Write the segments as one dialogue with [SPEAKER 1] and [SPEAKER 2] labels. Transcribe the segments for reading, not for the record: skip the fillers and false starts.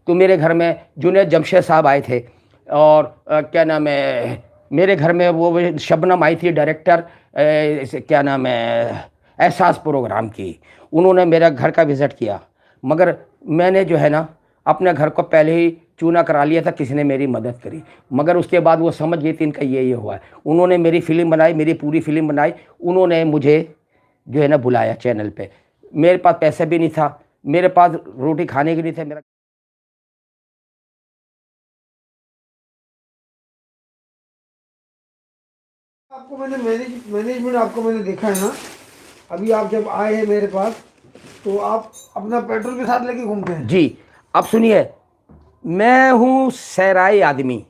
[SPEAKER 1] तो मेरे घर में जुनैद जमशेद साहब आए थे, और क्या नाम है, मेरे घर में वो शबनम आई थी, डायरेक्टर क्या नाम है एहसास प्रोग्राम की। उन्होंने मेरा घर का विज़िट किया, मगर मैंने जो है ना अपने घर को पहले ही चूना करा लिया था, किसी ने मेरी मदद करी। मगर उसके बाद वो समझ गई थी इनका ये हुआ है। उन्होंने मेरी फ़िल्म बनाई, मेरी पूरी फ़िल्म बनाई। उन्होंने मुझे जो है ना बुलाया चैनल पे। मेरे पास पैसे भी नहीं था, मेरे पास रोटी खाने के लिए थे। मेरा
[SPEAKER 2] आपको मैंने मैनेजमेंट आपको मैंने देखा है ना, अभी आप जब आए हैं मेरे पास तो आप अपना पेट्रोल के साथ लेके घूमते हैं।
[SPEAKER 1] जी, अब सुनिए, मैं हूँ सहराई आदमी।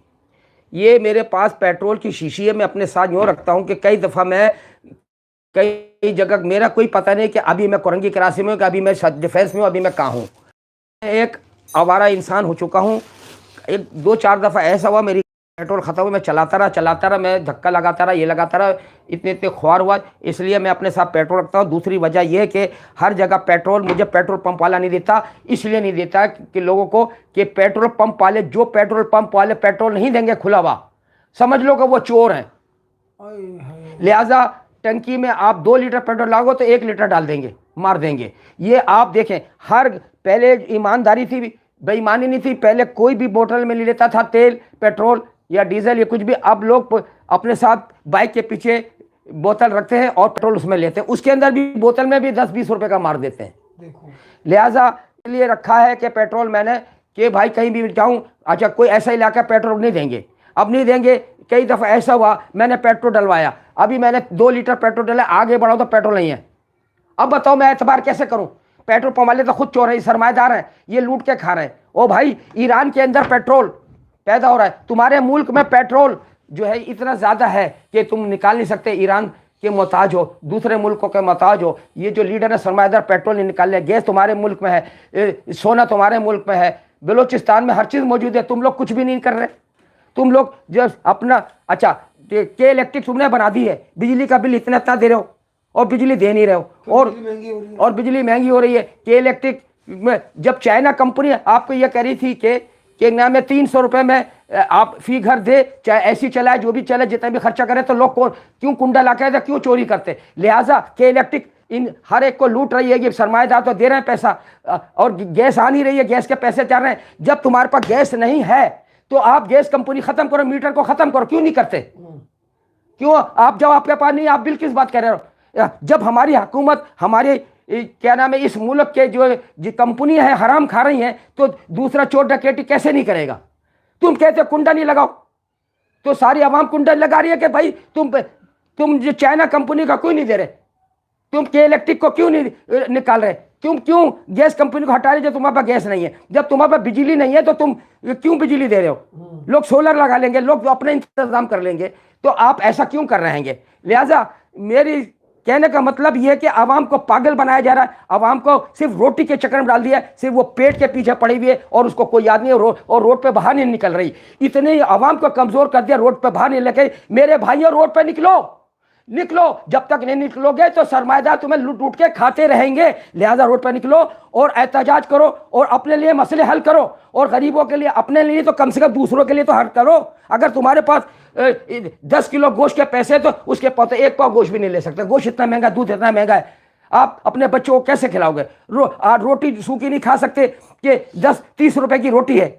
[SPEAKER 1] ये मेरे पास पेट्रोल की शीशी है, मैं अपने साथ यूँ रखता हूँ कि कई दफ़ा मैं कई जगह मेरा कोई पता नहीं कि अभी मैं कोरंगी कराची में हूँ, कि अभी मैं डिफेंस में हूँ, अभी मैं कहाँ हूँ। मैं एक आवारा इंसान हो चुका हूँ। एक 2-4 दफ़ा ऐसा हुआ मेरी पेट्रोल ख़त्म हुआ, मैं चलाता रहा, मैं धक्का लगाता रहा, ये लगाता रहा, इतने ख्वार हुआ। इसलिए मैं अपने साथ पेट्रोल रखता हूँ। दूसरी वजह यह है कि हर जगह पेट्रोल मुझे पेट्रोल पंप वाला नहीं देता। इसलिए नहीं देता कि लोगों को कि पेट्रोल पंप वाले, जो पेट्रोल पंप वाले पेट्रोल नहीं देंगे खुला हुआ, समझ लो कि वो चोर हैं। लिहाजा टंकी में आप 2 लीटर पेट्रोल लागो तो 1 लीटर डाल देंगे, मार देंगे। ये आप देखें, हर पहले ईमानदारी थी, बेईमानी नहीं थी। पहले कोई भी बोतल में ले लेता था तेल, पेट्रोल या डीजल या कुछ भी। अब लोग अपने साथ बाइक के पीछे बोतल रखते हैं और पेट्रोल उसमें लेते हैं, उसके अंदर भी बोतल में भी 10-20 रुपए का मार देते हैं।
[SPEAKER 2] देखो,
[SPEAKER 1] लिहाजा लिए रखा है कि पेट्रोल मैंने कि भाई कहीं भी जाऊं, अच्छा कोई ऐसा इलाका पेट्रोल नहीं देंगे, अब नहीं देंगे। कई दफ़ा ऐसा हुआ, मैंने पेट्रोल डलवाया, अभी मैंने 2 लीटर पेट्रोल डला, आगे बढ़ाओ तो पेट्रोल नहीं है। अब बताओ मैं एतबार कैसे करूं? पेट्रोल पंप वाले तो खुद चोर है, सरमाएदार हैं, ये लूट के खा रहे हैं। ओ भाई, ईरान के अंदर पेट्रोल पैदा हो रहा है, तुम्हारे मुल्क में पेट्रोल जो है इतना ज़्यादा है कि तुम निकाल नहीं सकते। ईरान के मोहताज हो, दूसरे मुल्कों के मोहताज हो। ये जो लीडर है सरमाएदार, पेट्रोल नहीं निकाल रहे। गैस तुम्हारे मुल्क में है, सोना तुम्हारे मुल्क में है, बलूचिस्तान में हर चीज़ मौजूद है। तुम लोग कुछ भी नहीं कर रहे। तुम लोग जो अपना अच्छा के इलेक्ट्रिक तुमने बना दी है, बिजली का बिल इतना दे रहे हो और बिजली दे नहीं रहे हो, और बिजली महंगी हो रही है। के इलेक्ट्रिक में जब चाइना कंपनी आपको ये कह रही थी कि नाम में 300 रुपये में आप फी घर दे, चाहे ऐसी चलाए जो भी चले, जितना भी खर्चा करे, तो लोग को क्यों कुंडा ला के क्यों चोरी करते? लिहाजा के इलेक्ट्रिक इन हर एक को लूट रही है। ये सरमाएदार तो दे रहे हैं पैसा, और गैस आ नहीं रही है, गैस के पैसे जा रहे हैं। जब तुम्हारे पास गैस नहीं है तो आप गैस कंपनी खत्म करो, मीटर को खत्म करो। क्यों नहीं करते? क्यों? आप जब आपके पास नहीं, आप बिल किस बात कर रहे हो? जब हमारी हुकूमत, हमारे क्या नाम है, इस मुल्क के जो कंपनी है हराम खा रही हैं, तो दूसरा चोर डकैती कैसे नहीं करेगा? तुम कहते हो कुंडा नहीं लगाओ, तो सारी आवाम कुंडा लगा रही है कि भाई तुम जो चाइना कंपनी का क्यों नहीं दे रहे? तुम के इलेक्ट्रिक को क्यों नहीं निकाल रहे? क्यों गैस कंपनी को हटा रहे जब तुम्हारे पास गैस नहीं है? जब तुम्हारे पास बिजली नहीं है तो तुम क्यों बिजली दे रहे हो? लोग सोलर लगा लेंगे, लोग अपने इंतजाम कर लेंगे, तो आप ऐसा क्यों कर रहे हैं? लिहाजा मेरी कहने का मतलब यह है कि आवाम को पागल बनाया जा रहा है, आवाम को सिर्फ रोटी के चक्कर में डाल दिया है, सिर्फ वो पेट के पीछे पड़ी हुई है और उसको कोई याद नहीं है, और रोड पे बाहर नहीं निकल रही। इतने आवाम को कमजोर कर दिया, रोड पे बाहर नहीं लगे। मेरे भाइयों, रोड पे निकलो। जब तक नहीं निकलोगे तो सरमाएदार तुम्हें लूट के खाते रहेंगे। लिहाजा रोड पर निकलो और एहतजाज करो और अपने लिए मसले हल करो, और गरीबों के लिए, अपने लिए तो कम से कम दूसरों के लिए तो हल करो। अगर तुम्हारे पास 10 किलो गोश्त के पैसे, तो उसके पास 1 पाव गोश्त भी नहीं ले सकते। गोश्त इतना महंगा, दूध इतना महंगा है, आप अपने बच्चों को कैसे खिलाओगे? रोटी सूखी नहीं खा सकते कि 10-30 रुपए की रोटी है,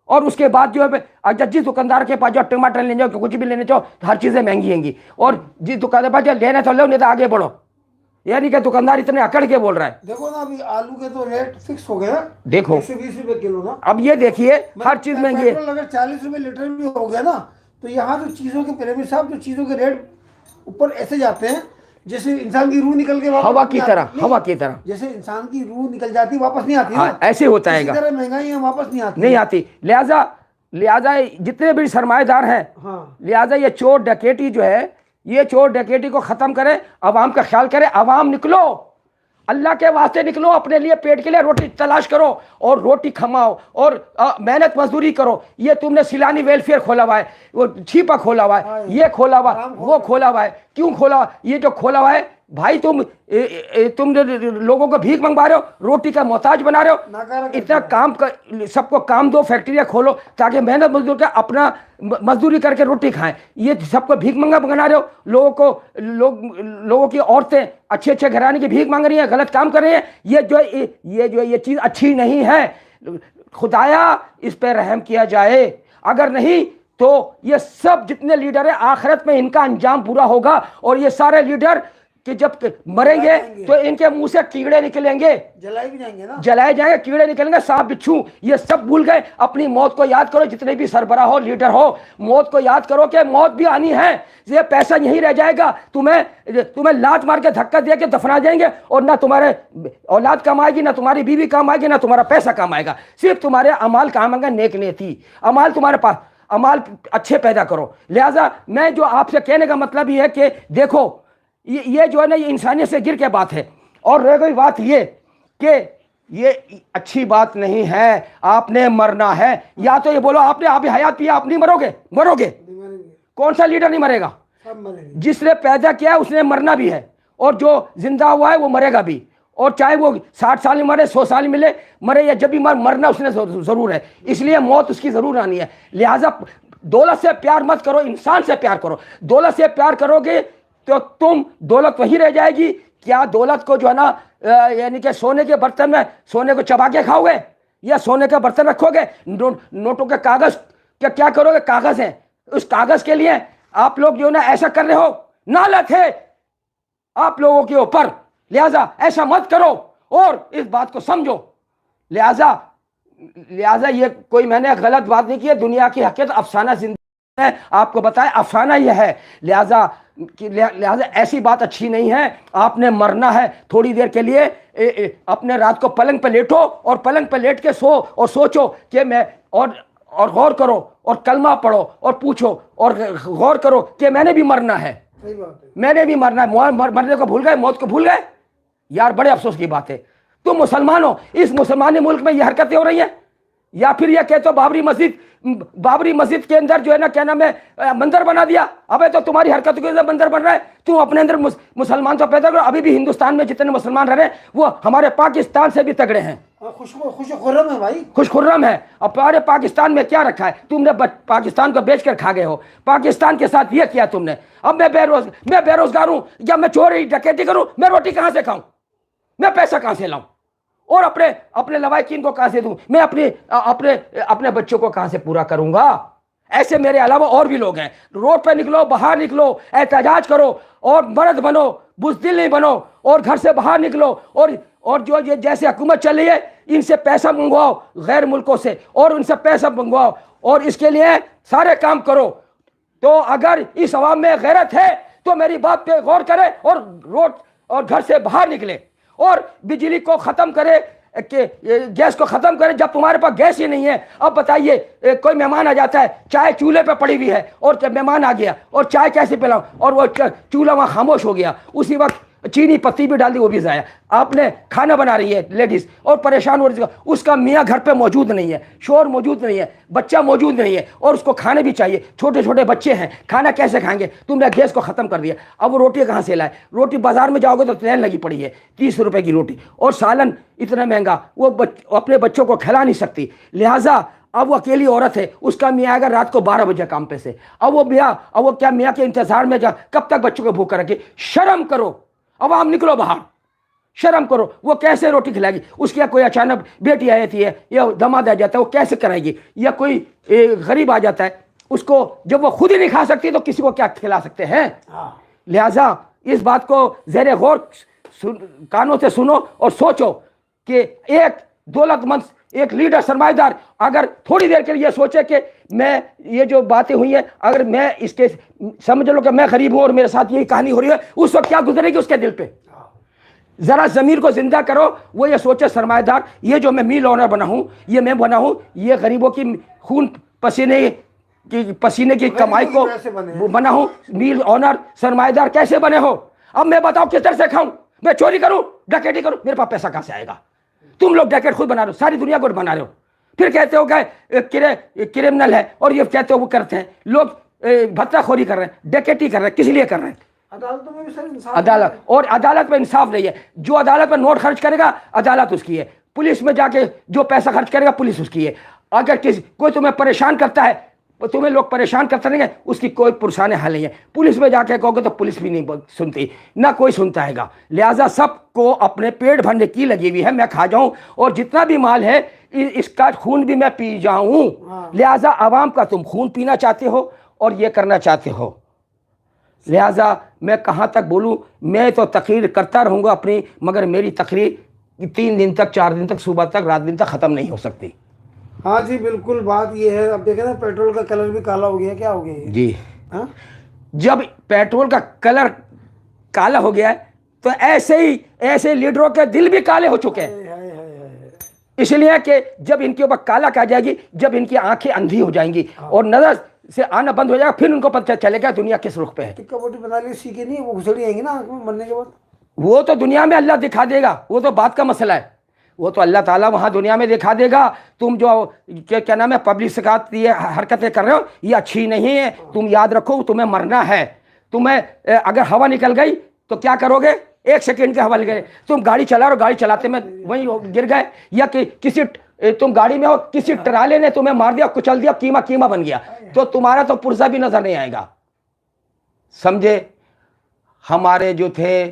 [SPEAKER 1] और उसके बाद जो है जिस दुकानदार के पास जाओ, टमाटर लेने जाओ, कुछ भी लेने जाओ, हर चीज़ें महंगी होंगी, और जिस दुकानदार पास जाओ लेना तो लो, नहीं तो आगे बढ़ो। यानी कि दुकानदार इतने अकड़ के बोल रहा है।
[SPEAKER 2] देखो ना, अभी आलू के तो रेट फिक्स हो गया,
[SPEAKER 1] देखो
[SPEAKER 2] 120 रुपए किलो ना।
[SPEAKER 1] अब ये देखिए, हर चीज़ महंगी है।
[SPEAKER 2] अगर 40 रुपए लीटर भी हो गया ना, तो यहाँ तो चीज़ों के प्रेमी साहब, जो चीज़ों के रेट ऊपर ऐसे जाते हैं जैसे इंसान की रूह निकल के
[SPEAKER 1] हवा की तरह
[SPEAKER 2] जैसे इंसान की रूह निकल जाती, वापस नहीं आती।
[SPEAKER 1] हाँ, ऐसे होता है।
[SPEAKER 2] महंगाई वापस नहीं आती।
[SPEAKER 1] लिहाजा जितने भी सरमाएदार हैं,
[SPEAKER 2] हाँ,
[SPEAKER 1] लिहाजा ये चोर डकैती जो है, ये चोर डकैती को खत्म करे, आवाम का ख्याल करे। आवाम निकलो, अल्लाह के वास्ते निकलो, अपने लिए पेट के लिए रोटी तलाश करो और रोटी कमाओ और मेहनत मजदूरी करो। ये तुमने सिलानी वेलफेयर खोला हुआ है, वो छिपा खोला हुआ है, ये खोला हुआ, वो खोला हुआ है। क्यों खोला? ये जो खोला हुआ है भाई तुम लोगों को भीख मंगवा रहे हो, रोटी का मोहताज बना रहे हो। इतना काम कर, सबको काम दो, फैक्ट्रियां खोलो ताकि मेहनत मजदूर का अपना मजदूरी करके रोटी खाएं। ये सबको भीख मंगा बना रहे हो। लोगों की औरतें अच्छे अच्छे घराने की भीख मांग रही हैं, गलत काम कर रही हैं। ये चीज अच्छी नहीं है। खुदाया इस पर रहम किया जाए, अगर नहीं तो ये सब जितने लीडर हैं आखिरत में इनका अंजाम बुरा होगा। और ये सारे लीडर कि जब मरेंगे तो इनके मुंह से कीड़े निकलेंगे,
[SPEAKER 2] जलाए भी जाएंगे ना,
[SPEAKER 1] जलाए जाएंगे, कीड़े निकलेंगे, सांप बिच्छू ये सब भूल गए। अपनी मौत को याद करो, जितने भी सरबराह हो, लीडर हो, मौत को याद करो कि मौत भी आनी है। ये पैसा यहीं रह जाएगा, तुम्हें लात मार के धक्का दे के दफना देंगे और ना तुम्हारे औलाद काम आएगी, ना तुम्हारी बीवी काम आएगी, ना तुम्हारा पैसा काम आएगा। सिर्फ तुम्हारे अमाल काम आएंगे, नेक नीति अमाल तुम्हारे पास, अमाल अच्छे पैदा करो। लिहाजा मैं जो आपसे कहने का मतलब ये है कि देखो ये जो है ना, ये इंसानियत से गिर के बात है। और रह गई बात ये कि ये अच्छी बात नहीं है, आपने मरना है। या तो ये बोलो आपने आप हयात पिया, आप नहीं मरोगे। कौन सा लीडर नहीं मरेगा?
[SPEAKER 2] सब मरेंगे। जिसने
[SPEAKER 1] जिसने पैदा किया है उसने मरना भी है, और जो जिंदा हुआ है वो मरेगा भी। और चाहे वो 60 साल में मरे, 100 साल में मरे, या जब भी मरना उसने जरूर है। इसलिए मौत उसकी जरूर आनी है। लिहाजा दौलत से प्यार मत करो, इंसान से प्यार करो। दौलत से प्यार करोगे तो तुम, दौलत वही रह जाएगी। क्या दौलत को जो है ना, यानी कि सोने के बर्तन में सोने को चबा के खाओगे, या सोने का बर्तन रखोगे? नोटों के कागज क्या करोगे? कागज है, उस कागज के लिए आप लोग जो ना ऐसा कर रहे हो, नालत है आप लोगों के ऊपर। लिहाजा ऐसा मत करो और इस बात को समझो। लिहाजा ये कोई मैंने गलत बात नहीं की है। दुनिया की हकीकत अफसाना जिंदगी है, आपको बताया अफसाना यह है। लिहाजा ऐसी बात अच्छी नहीं है। आपने मरना है, थोड़ी देर के लिए अपने रात को पलंग पे लेटो और पलंग पे लेट के सो और सोचो कि मैं, और गौर करो और कलमा पढ़ो और पूछो और गौर करो कि मैंने भी मरना है।
[SPEAKER 2] सही बात है,
[SPEAKER 1] मैंने भी मरना है। मरने को भूल गए, मौत को भूल गए यार, बड़े अफसोस की बात है। तुम मुसलमान हो, इस मुसलमानी मुल्क में ये हरकतें हो रही हैं। या फिर ये कहते हो बाबरी मस्जिद के अंदर जो है ना, क्या नाम है, मंदिर बना दिया। अबे तो तुम्हारी हरकतों के अंदर मंदिर बन रहा है। तुम अपने अंदर मुसलमान तो पैदा करो। अभी भी हिंदुस्तान में जितने मुसलमान रह रहे हैं वो हमारे पाकिस्तान से भी तगड़े हैं,
[SPEAKER 2] खुशखुर्रम है भाई,
[SPEAKER 1] खुशखुर्रम है। अब हमारे पाकिस्तान में क्या रखा है? तुमने पाकिस्तान को बेच कर खा गए हो, पाकिस्तान के साथ ये किया तुमने। अब मैं बेरोजगार हूं, या मैं चोरी डकैती करूं, मैं रोटी कहां से खाऊं, मैं पैसा कहां से लाऊं, और अपने लवाकिन को कहां से दूं, मैं अपने बच्चों को कहां से पूरा करूंगा? ऐसे मेरे अलावा और भी लोग हैं। रोड पे निकलो, बाहर निकलो, एहतजाज करो और मर्द बनो, बुज़दिल नहीं बनो, और घर से बाहर निकलो। और जो ये जैसे हुकूमत चल रही है, इनसे पैसा मंगवाओ गैर मुल्कों से, और उनसे पैसा मंगवाओ, और इसके लिए सारे काम करो। तो अगर इस अवाम में गैरत है तो मेरी बात पे गौर करे और रोड और घर से बाहर निकले, और बिजली को खत्म करे, गैस को खत्म करे जब तुम्हारे पास गैस ही नहीं है। अब बताइए, कोई मेहमान आ जाता है, चाय चूल्हे पे पड़ी हुई है, और जब मेहमान आ गया और चाय कैसे पिलाऊं, और वो चूल्हा वहां खामोश हो गया, उसी वक्त चीनी पत्ती भी डाल दी, वो भी जाया। आपने खाना बना रही है लेडीज और परेशान हो रही है, उसका मियाँ घर पे मौजूद नहीं है, शोर मौजूद नहीं है, बच्चा मौजूद नहीं है, और उसको खाने भी चाहिए, छोटे छोटे बच्चे हैं, खाना कैसे खाएंगे? तुमने गैस को खत्म कर दिया। अब वो रोटी कहाँ से लाए? रोटी बाजार में जाओगे तो लाइन लगी पड़ी है, 30 रुपए की रोटी, और सालन इतना महंगा, वो अपने बच्चों को खिला नहीं सकती। लिहाजा अब वो अकेली औरत है, उसका मियाँ आएगा रात को 12 बजे काम पे से। अब वो मियाँ के इंतजार में कब तक बच्चों को भूखा रखे? शर्म करो, अब आप निकलो बाहर, शर्म करो। वो कैसे रोटी खिलाएगी? उसकी कोई अचानक बेटी आ जाती है या दामाद आ जाता है, वो कैसे कराएगी? या कोई गरीब आ जाता है, उसको जब वो खुद ही नहीं खा सकती तो किसी को क्या खिला सकते हैं? लिहाजा इस बात को ज़ेरे गौर कानों से सुनो और सोचो कि एक दौलतमंद, एक लीडर, सरमाएदार अगर थोड़ी देर के लिए सोचे कि मैं, ये जो बातें हुई हैं, अगर मैं इसके समझ लो कि मैं गरीब हूं और मेरे साथ यही कहानी हो रही है, उस वक्त क्या गुजरेगी उसके दिल पे? जरा जमीर को जिंदा करो। वो ये सोचे सरमाएदार, ये जो मैं मील ऑनर बना हूं, ये मैं बना हूं, ये गरीबों की खून पसीने की कमाई को बना हूं, मील ऑनर सरमाएदार कैसे बने हो? अब मैं बताओ किस तरह से खाऊं? मैं चोरी करूं, डकैती करूं, मेरे पास पैसा कहां से आएगा? तुम लोग डकैत खुद बना रहे हो, सारी दुनिया को बना रहे हो, फिर कहते हो कि क्रिमिनल है, और ये कहते हो वो करते हैं। लोग भत्ताखोरी कर रहे हैं, डकैती कर रहे हैं, किस लिए कर रहे हैं?
[SPEAKER 2] अदालतों में भी सर इंसाफ
[SPEAKER 1] अदालत, और अदालत में इंसाफ नहीं है। जो अदालत में नोट खर्च करेगा अदालत उसकी है, पुलिस में जाके जो पैसा खर्च करेगा पुलिस उसकी है। अगर कोई तुम्हें परेशान करता है, तुम्हें लोग परेशान करते रहेंगे, उसकी कोई पुरसाने हल नहीं है। पुलिस में जाके कहोगे तो पुलिस भी नहीं सुनती, ना कोई सुनता हैगा। लिहाजा सबको अपने पेट भरने की लगी हुई है, मैं खा जाऊं और जितना भी माल है इसका खून भी मैं पी जाऊं। लिहाजा आवाम का तुम खून पीना चाहते हो और ये करना चाहते हो। लिहाजा मैं कहाँ तक बोलूँ, मैं तो तकरीर करता रहूँगा अपनी, मगर मेरी तकरीर 3 दिन तक, 4 दिन तक, सुबह तक, रात दिन तक ख़त्म नहीं हो सकती।
[SPEAKER 2] हाँ जी बिल्कुल, बात ये है। अब देखें ना, पेट्रोल का कलर भी काला हो गया, क्या हो गया ये?
[SPEAKER 1] जी
[SPEAKER 2] हाँ,
[SPEAKER 1] जब पेट्रोल का कलर काला हो गया है तो ऐसे लीडरों के दिल भी काले हो चुके हैं।
[SPEAKER 2] हाय, हाय, हाय, हाय।
[SPEAKER 1] इसलिए कि जब इनके ऊपर काला आ जाएगी, जब इनकी आंखें अंधी हो जाएंगी और नजर से आना बंद हो जाएगा, फिर उनको पता चलेगा दुनिया किस रुख पे है।
[SPEAKER 2] टिक्का बोटी बना ली सीखे नहीं, वो घुसड़ी आएंगी ना आंख में मरने के बाद।
[SPEAKER 1] वो तो दुनिया में अल्लाह दिखा देगा, वो तो बात का मसला है, वो तो अल्लाह ताला वहाँ दुनिया में दिखा देगा। तुम जो क्या नाम है पब्लिक ये हरकतें कर रहे हो, ये अच्छी नहीं है। तुम याद रखो तुम्हें मरना है। तुम्हें अगर हवा निकल गई तो क्या करोगे? 1 सेकंड की हवा निकल गई, तुम गाड़ी चला रहे हो, गाड़ी चलाते में वहीं गिर गए, या किसी तुम गाड़ी में हो, किसी ट्राले ने तुम्हें मार दिया, कुचल दिया, कीमा कीमा बन गया, तो तुम्हारा तो पुर्जा भी नजर नहीं आएगा। समझे? हमारे जो थे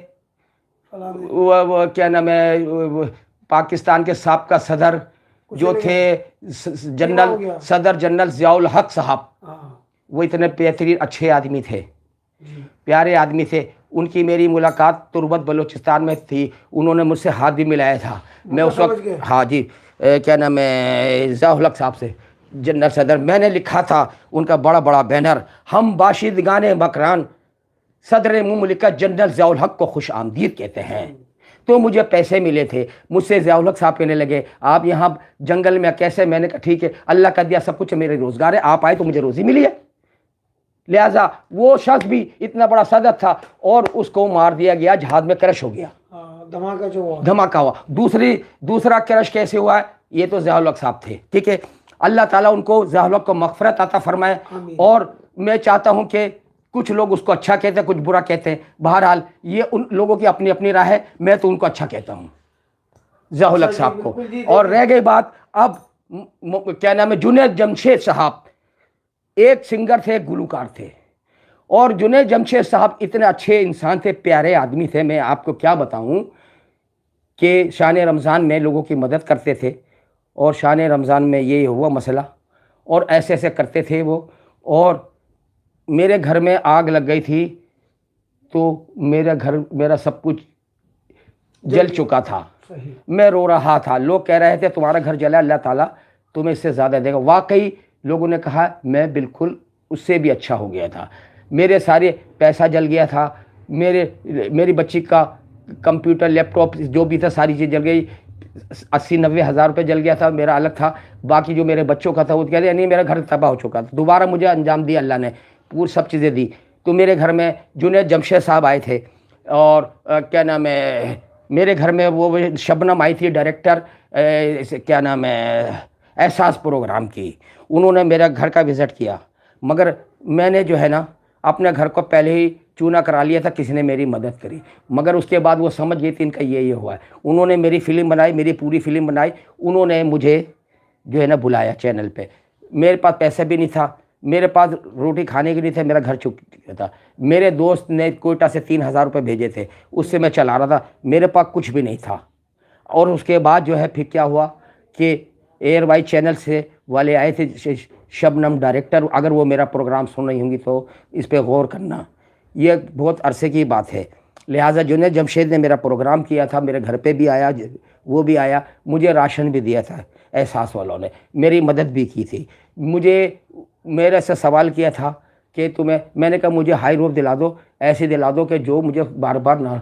[SPEAKER 1] वो क्या नाम है पाकिस्तान के साबका सदर जो थे सदर जनरल ज़ियाउल हक साहब, वो इतने बेहतरीन अच्छे आदमी थे, प्यारे आदमी थे। उनकी मेरी मुलाकात तुर्बत बलूचिस्तान में थी, उन्होंने मुझसे हाथ भी मिलाया था। मैं उस वक्त, हाँ जी, क्या नाम है ज़ियाउल हक साहब से, जनरल सदर, मैंने लिखा था उनका बड़ा बड़ा बैनर, हम बाशिदगाने मकरान सदर मुमलिकत जनरल ज़ियाउल हक को खुश आमदीद कहते हैं। तो मुझे पैसे मिले थे, मुझसे ज़ियाउल हक साहब कहने लगे आप यहाँ जंगल में कैसे? मैंने कहा ठीक है, अल्लाह का दिया सब कुछ मेरे रोज़गार है, आप आए तो मुझे रोज़ी मिली है। लिहाजा वो शख्स भी इतना बड़ा सदर था और उसको मार दिया गया, जहाज में क्रश हो गया, धमाका हुआ। दूसरा क्रश कैसे हुआ है? ये तो ज़ियाउल हक साहब थे, ठीक है। अल्लाह ताला उनको ज़ियाउल हक को मग़फ़िरत अता फरमाए। और मैं चाहता हूँ कि कुछ लोग उसको अच्छा कहते हैं, कुछ बुरा कहते हैं, बहरहाल ये उन लोगों की अपनी अपनी राह है। मैं तो उनको अच्छा कहता हूँ, ज़ियाउल हक साहब को। और रह गई बात, अब क्या नाम है जुनैद जमशेद साहब, एक सिंगर थे, गुलकार थे, और जुनैद जमशेद साहब इतने अच्छे इंसान थे, प्यारे आदमी थे। मैं आपको क्या बताऊँ कि शान रमज़ान में लोगों की मदद करते थे, और शान रमज़ान में ये हुआ मसला, और ऐसे ऐसे करते थे वो। और मेरे घर में आग लग गई थी तो मेरा सब कुछ जल चुका था। मैं रो रहा था, लोग कह रहे थे तुम्हारा घर जला, अल्लाह ताला तुम्हें इससे ज़्यादा देगा। वाकई लोगों ने कहा, मैं बिल्कुल उससे भी अच्छा हो गया था। मेरे सारे पैसा जल गया था, मेरी बच्ची का कंप्यूटर, लैपटॉप जो भी था, सारी चीज़ जल गई। 80-90 हज़ार रुपये जल गया था, मेरा अलग था। बाकी जो मेरे बच्चों का था वो कहते नहीं, मेरा घर तबाह हो चुका था। दोबारा मुझे अंजाम दिया अल्लाह ने, पूरी सब चीज़ें दी। तो मेरे घर में जुनैद जमशेद साहब आए थे, और क्या नाम है मेरे घर में वो शबनम आई थी, डायरेक्टर क्या नाम है एहसास प्रोग्राम की। उन्होंने मेरा घर का विज़िट किया, मगर मैंने जो है ना अपने घर को पहले ही चूना करा लिया था, किसी ने मेरी मदद करी। मगर उसके बाद वो समझ गई थी इनका ये हुआ है। उन्होंने मेरी फ़िल्म बनाई, मेरी पूरी फ़िल्म बनाई। उन्होंने मुझे जो है ना बुलाया चैनल पे। मेरे पास पैसे भी नहीं था, मेरे पास रोटी खाने के लिए थे, मेरा घर चुक गया था। मेरे दोस्त ने कोयटा से 3000 रुपये भेजे थे, उससे मैं चला रहा था, मेरे पास कुछ भी नहीं था। और उसके बाद जो है फिर क्या हुआ कि एयर वाई चैनल से वाले आए थे, शबनम डायरेक्टर, अगर वो मेरा प्रोग्राम सुन रही होंगी तो इस पर गौर करना, ये बहुत अरसे की बात है। लिहाजा जुनैद जमशेद ने मेरा प्रोग्राम किया था, मेरे घर पे भी आया, वो भी आया, मुझे राशन भी दिया था। एहसास वालों ने मेरी मदद भी की थी। मेरे से सवाल किया था कि मैंने कहा मुझे हाई रोप दिला दो, ऐसे दिला दो कि जो मुझे बार बार ना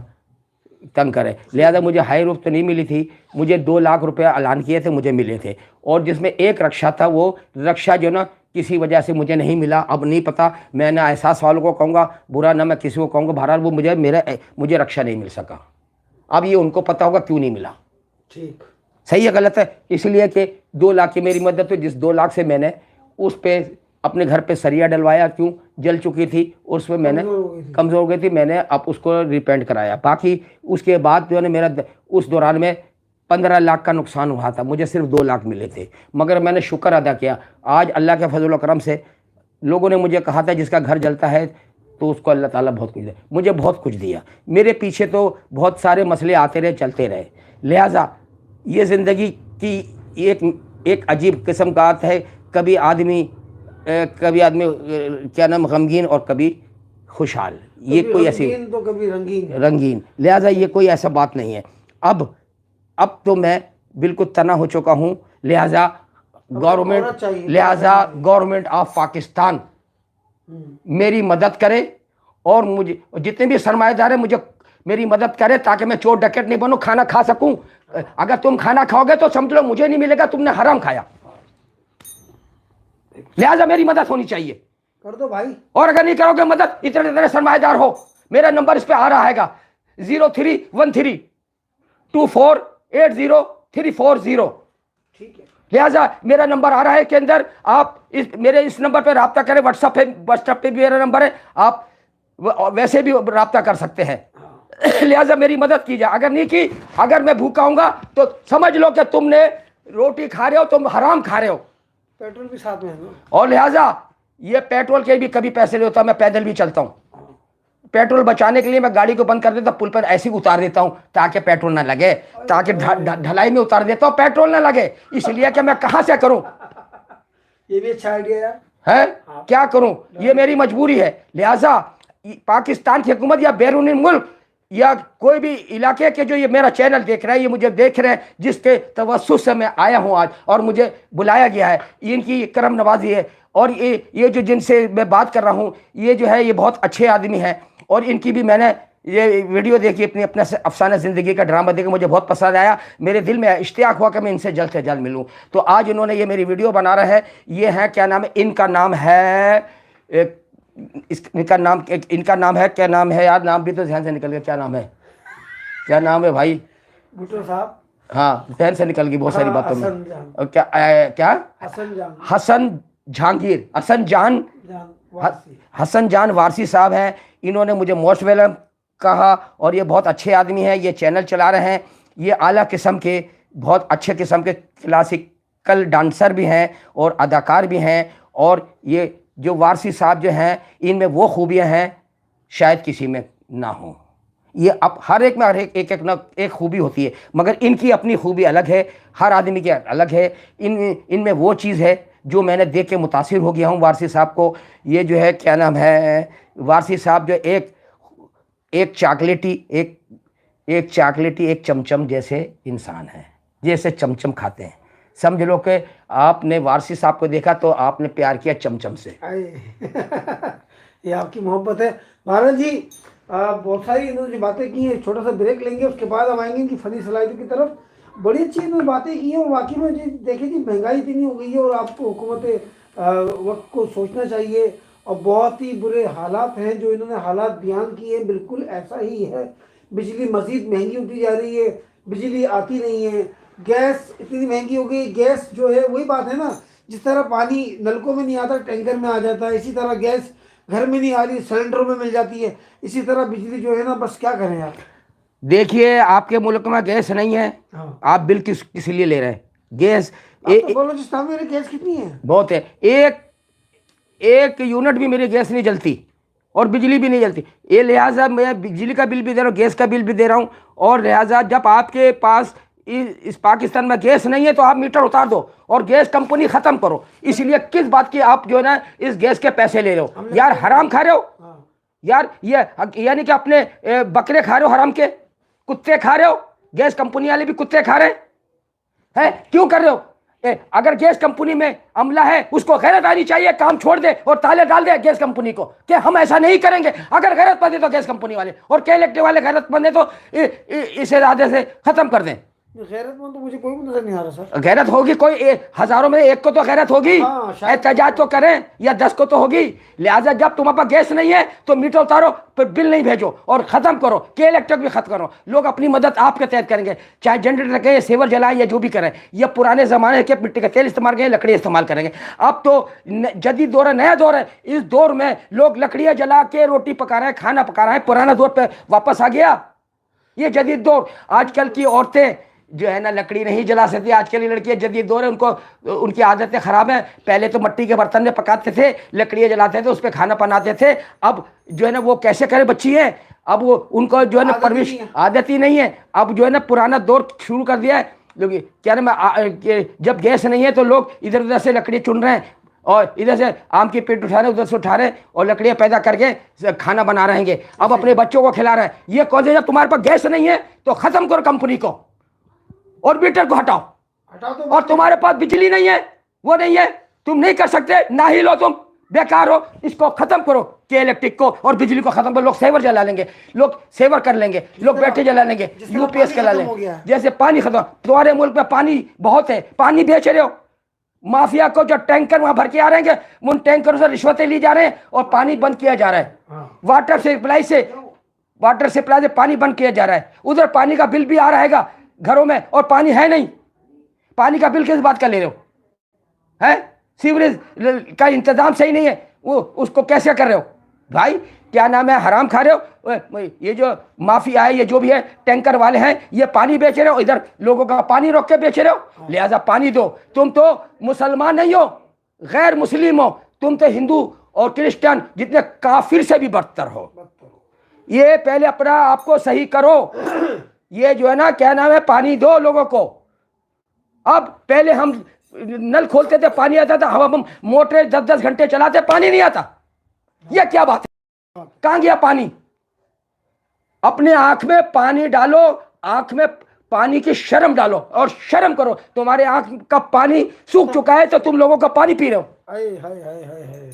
[SPEAKER 1] तंग करे। लिहाजा मुझे हाई रोप तो नहीं मिली थी, मुझे 2 लाख रुपए ऐलान किए थे, मुझे मिले थे। और जिसमें एक रक्षा था, वो रक्षा जो ना किसी वजह से मुझे नहीं मिला। अब नहीं पता, मैं ना एहसास वालों को कहूँगा बुरा, ना मैं किसी को कहूँगा, बहरहाल वो मुझे रक्षा नहीं मिल सका। अब ये उनको पता होगा क्यों नहीं मिला,
[SPEAKER 2] ठीक
[SPEAKER 1] सही है गलत है। इसलिए कि 2 लाख की मेरी मदद, तो जिस 2 लाख से मैंने उस पर अपने घर पे सरिया डलवाया, क्यों जल चुकी थी और उसमें मैंने कमज़ोर हो गई थी, मैंने अब उसको रिपेंट कराया। बाकी उसके बाद जो है मेरा उस दौरान में 15 लाख का नुकसान हुआ था, मुझे सिर्फ 2 लाख मिले थे, मगर मैंने शुक्र अदा किया। आज अल्लाह के फजल व करम से लोगों ने मुझे कहा था जिसका घर जलता है तो उसको अल्लाह ताला बहुत कुछ दे, मुझे बहुत कुछ दिया। मेरे पीछे तो बहुत सारे मसले आते रहे, चलते रहे। लिहाजा ये ज़िंदगी की एक अजीब किस्म का आत है, कभी आदमी क्या नाम गमगीन और कभी खुशहाल, ये कोई ऐसी
[SPEAKER 2] तो कभी
[SPEAKER 1] रंगीन। लिहाजा ये कोई ऐसा बात नहीं है। अब तो मैं बिल्कुल तना हो चुका हूँ। लिहाजा गवर्नमेंट ऑफ पाकिस्तान मेरी मदद करे और मुझे जितने भी सरमाएदार है मुझे मेरी मदद करे ताकि मैं चोर डकैत नहीं बनूं, खाना खा सकूं। अगर तुम खाना खाओगे तो समझ लो मुझे नहीं मिलेगा, तुमने हराम खाया। लिहाजा मेरी मदद होनी चाहिए,
[SPEAKER 2] कर दो भाई।
[SPEAKER 1] और अगर नहीं करोगे मदद, इतने सरमाएदार हो, मेरा नंबर इस पे आ रहा है 0313248030, ठीक है। लिहाजा मेरा नंबर आ रहा है के अंदर, आप मेरे इस नंबर पे रब्ता करें। व्हाट्सएप पे भी मेरा नंबर है, आप वैसे भी रब्ता कर सकते हैं। लिहाजा मेरी मदद कीजिए। अगर नहीं की, अगर मैं भूखा हूंगा तो समझ लो कि तुमने रोटी खा रहे हो, तुम हराम खा रहे हो।
[SPEAKER 2] पेट्रोल भी साथ में है ना?
[SPEAKER 1] और लिहाजा ये पेट्रोल के भी कभी पैसे नहीं होता, मैं पैदल भी चलता हूँ। पेट्रोल बचाने के लिए मैं गाड़ी को बंद कर देता, पुल पर ऐसे ही उतार देता हूँ ताकि पेट्रोल ना लगे, ताकि ढलाई में उतार देता हूँ पेट्रोल ना लगे, इसलिए कि मैं कहाँ से करूँ।
[SPEAKER 2] ये भी अच्छा आइडिया
[SPEAKER 1] है, क्या करूँ, ये मेरी मजबूरी है। लिहाजा पाकिस्तान की हुकूमत या बैरूनी मुल्क या कोई भी इलाके के जो ये मेरा चैनल देख रहे हैं, ये मुझे देख रहे हैं, जिसके तवस्सुत से मैं आया हूँ आज और मुझे बुलाया गया है, इनकी करम नवाजी है। और ये जो जिनसे मैं बात कर रहा हूँ, ये जो है ये बहुत अच्छे आदमी हैं, और इनकी भी मैंने ये वीडियो देखी, अपने अफसाना ज़िंदगी का ड्रामा देखा, मुझे बहुत पसंद आया। मेरे दिल में इश्तियाक हुआ कि मैं इनसे जल्द से जल्द मिलूँ। तो आज इन्होंने ये मेरी वीडियो बना रहा है। ये है, क्या नाम है इनका, नाम है इनका नाम है, क्या नाम है यार, नाम भी तो ध्यान से निकल गया, क्या नाम है भाई,
[SPEAKER 2] भुट्टो साहब।
[SPEAKER 1] हाँ, ध्यान से निकल गई बहुत सारी बातों में। क्या हसन जान वारसी साहब हैं। इन्होंने मुझे मोस्ट वेलकम कहा और ये बहुत अच्छे आदमी हैं, ये चैनल चला रहे हैं। ये आला किस्म के, बहुत अच्छे किस्म के क्लासिकल डांसर भी हैं और अदाकार भी हैं। और ये जो वारसी साहब जो हैं, इनमें वो खूबियां हैं शायद किसी में ना हो। ये अब हर एक में एक खूबी होती है, मगर इनकी अपनी खूबी अलग है, हर आदमी की अलग है। इनमें वो चीज़ है जो मैंने देख के मुतासिर हो गया हूँ वारसी साहब को। ये जो है, क्या नाम है, वारसी साहब जो एक चॉकलेटी एक चमचम जैसे इंसान है, जैसे चमचम खाते हैं। समझ लो कि आपने वारसी साहब को देखा तो आपने प्यार किया चमचम से।
[SPEAKER 2] ये आपकी मोहब्बत है। महाराज जी, बहुत सारी इन्होंने बातें की हैं, छोटा सा ब्रेक लेंगे, उसके बाद हम आएंगे इनकी फनी सलाहियत की तरफ। बड़ी अच्छी इन्होंने बातें की हैं, और वाकई में जी देखिए जी, महंगाई इतनी हो गई है और आपको हुकूमत वक्त को सोचना चाहिए। और बहुत ही बुरे हालात हैं जो इन्होंने हालात बयान किए हैं, बिल्कुल ऐसा ही है। बिजली मज़ीद महंगी होती जा रही है, बिजली आती नहीं है, गैस इतनी महंगी हो गई। गैस जो है, वही बात है ना, जिस तरह पानी नलकों में नहीं आता टैंकर में आ जाता है, इसी तरह गैस घर में नहीं आ रही, सिलेंडरों में मिल जाती है। इसी तरह बिजली जो है ना, बस क्या करें यार।
[SPEAKER 1] देखिए, आपके मुल्क में गैस नहीं है, आप बिल किस लिए ले रहे हैं? गैस
[SPEAKER 2] बलोचिस्तान में गैस कितनी है?
[SPEAKER 1] बहुत है। एक यूनिट भी मेरी गैस नहीं जलती और बिजली भी नहीं जलती। ये लिहाजा मैं बिजली का बिल भी दे रहा हूँ, गैस का बिल भी दे रहा हूँ। और लिहाजा जब आपके पास इस पाकिस्तान में गैस नहीं है तो आप मीटर उतार दो और गैस कंपनी ख़त्म करो। इसलिए किस बात की आप जो है ना इस गैस के पैसे ले रहे हो यार? हराम खा रहे हो यार। ये यानी कि अपने बकरे खा रहे हो हराम के, कुत्ते खा रहे हो, गैस कंपनी वाले भी कुत्ते खा रहे हैं। क्यों कर रहे हो? अगर गैस कंपनी में अमला है उसको गैरत आनी चाहिए, काम छोड़ दे और ताले डाल दे गैस कंपनी को कि हम ऐसा नहीं करेंगे। अगर गैरतमंद है तो गैस कंपनी वाले, और के इलेक्ट्रिक वाले गैरतमंद है तो इस इरादे से ख़त्म कर दें।
[SPEAKER 2] गैरतमंद तो मुझे कोई भी नजर नहीं आ रहा सर।
[SPEAKER 1] गैरत होगी कोई हजारों में एक को तो गैरत होगी,
[SPEAKER 2] हाँ, शायद
[SPEAKER 1] एहतजाज तो करें, या 10 को तो होगी। लिहाजा जब तुम्हारे पास गैस नहीं है तो मीटर उतारो, फिर बिल नहीं भेजो और खत्म करो, के इलेक्ट्रिक भी खत्म करो। लोग अपनी मदद आपके तहत करेंगे, चाहे जनरेटर रखें, सेवर जलाएं या जो भी करें। ये पुराने जमाने के मिट्टी का तेल इस्तेमाल करें, लकड़ी इस्तेमाल करेंगे। अब तो जदीद दौर है, नया दौर है। इस दौर में लोग लकड़ियां जला के रोटी पका रहे हैं, खाना पका रहे हैं। पुराना दौर पे वापस आ गया ये जदीद दौर। आजकल की औरतें जो है ना लकड़ी नहीं जला सकती। आजकल की लड़कियां जदीद दौर है, उनको उनकी आदतें खराब हैं। पहले तो मिट्टी के बर्तन में पकाते थे, लकड़ियां जलाते थे, उस पर खाना बनाते थे। अब जो है ना वो कैसे करे, बच्ची है, अब वो उनको जो है ना परवरिश आदत ही नहीं है। अब जो है ना पुराना दौर शुरू कर दिया है लोग। क्या ना जब गैस नहीं है तो लोग इधर उधर से लकड़ी चुन रहे हैं और इधर से आम की पेट उठा रहे हैं, उधर से उठा रहे हैं और लकड़ियां पैदा करके खाना बना रहेंगे। अब अपने बच्चों को खिला रहे हैं। ये कौन से, जब तुम्हारे पास गैस नहीं है तो खत्म करो कंपनी को और मीटर को हटाओ।
[SPEAKER 2] तो
[SPEAKER 1] और तुम्हारे पास बिजली नहीं है, वो नहीं है, तुम नहीं कर सकते, ना ही लो, तुम बेकार हो। इसको खत्म करो, के इलेक्ट्रिक को और बिजली को खत्म करो। लोग सेवर जला लेंगे, लोग सेवर कर लेंगे, लोग बैटरी जला लेंगे, यूपीएस जला लेंगे। जैसे पानी खत्म, तुम्हारे मुल्क में पानी बहुत है, पानी बेच रहे हो। माफिया को जो टैंकर वहां भर के आ रहे हैं, उन टैंकरों से रिश्वतें ली जा रहे हैं और पानी बंद किया जा रहा है। वाटर सप्लाई से पानी बंद किया जा रहा है। उधर पानी का बिल भी आ रहेगा घरों में और पानी है नहीं। पानी का बिल किस बात का ले रहे हो, है? सीवरेज का इंतजाम सही नहीं है, वो उसको कैसे कर रहे हो भाई? क्या नाम है, हराम खा रहे हो। ये जो माफिया है, ये जो भी है टैंकर वाले हैं, ये पानी बेच रहे हो, इधर लोगों का पानी रोक के बेच रहे हो। लिहाजा पानी दो। तुम तो मुसलमान नहीं हो, गैर मुस्लिम हो, तुम तो हिंदू और क्रिश्चियन जितने काफिर से भी बदतर हो। ये पहले अपना आपको सही करो। ये जो है ना क्या नाम है, पानी दो लोगों को। अब पहले हम नल खोलते थे, पानी आता था, हम मोटरें 10-10 घंटे चलाते, पानी नहीं आता। ये क्या बात है, कहां गया पानी? अपने आंख में पानी डालो, आंख में पानी की शर्म डालो और शर्म करो। तुम्हारे आंख का पानी सूख चुका है तो तुम लोगों का पानी पी रहे हो।
[SPEAKER 2] हाय हाय हाय हाय हाय।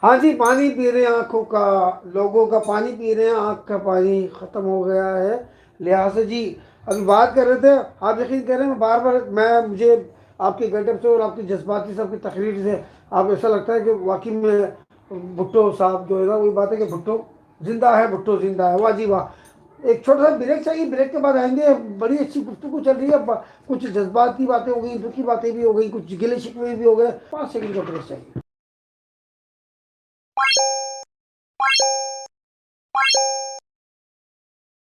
[SPEAKER 2] हाँ जी, पानी पी रहे हैं, आंखों का, लोगों का पानी पी रहे हैं, आंख का पानी खत्म हो गया है। लिहाजा जी अभी बात कर रहे थे, आप यकीन करें मैं बार बार मुझे आपके गेटअप से और आपकी जज्बाती सबकी तकरीर से आप ऐसा लगता है कि वाकई में भुट्टो साहब जो है ना, वही बात है कि भुट्टो जिंदा है, भुट्टो जिंदा है। वाह जी वाह। एक छोटा सा ब्रेक चाहिए, ब्रेक के बाद आएंगे। बड़ी अच्छी गुफ्तगू चल रही है, कुछ जज्बाती बातें हो गई, दुखी बातें भी हो गई, कुछ गिले शिकवे भी हो गए। 5 सेकंड का ब्रेक चाहिए।